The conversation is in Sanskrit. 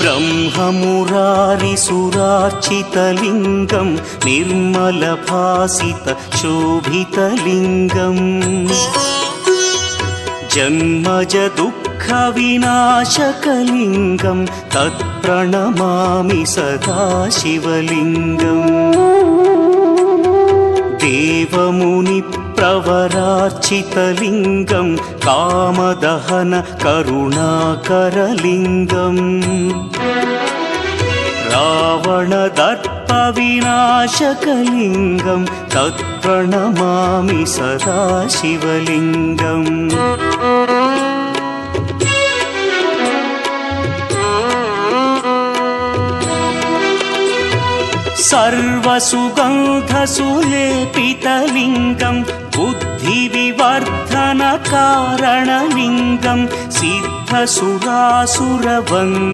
ब्रह्ममुरारिसुरार्चितलिङ्गं निर्मलभासितशोभितलिङ्गम् जन्मज दुःखविनाशकलिङ्गं तत्प्रणमामि सदा शिवलिङ्गम् देवमुनिप्रवरार्चितलिङ्गं कामदहन करुणाकरलिङ्गम् रावणदर्पविनाशकलिङ्गं तत्प्रणमामि सदा शिवलिङ्गम् सर्वसुगन्धसुलेपितलिङ्गं बुद्धिविवर्धनकारणलिङ्गं सिद्धसुरासुरवन्द्यं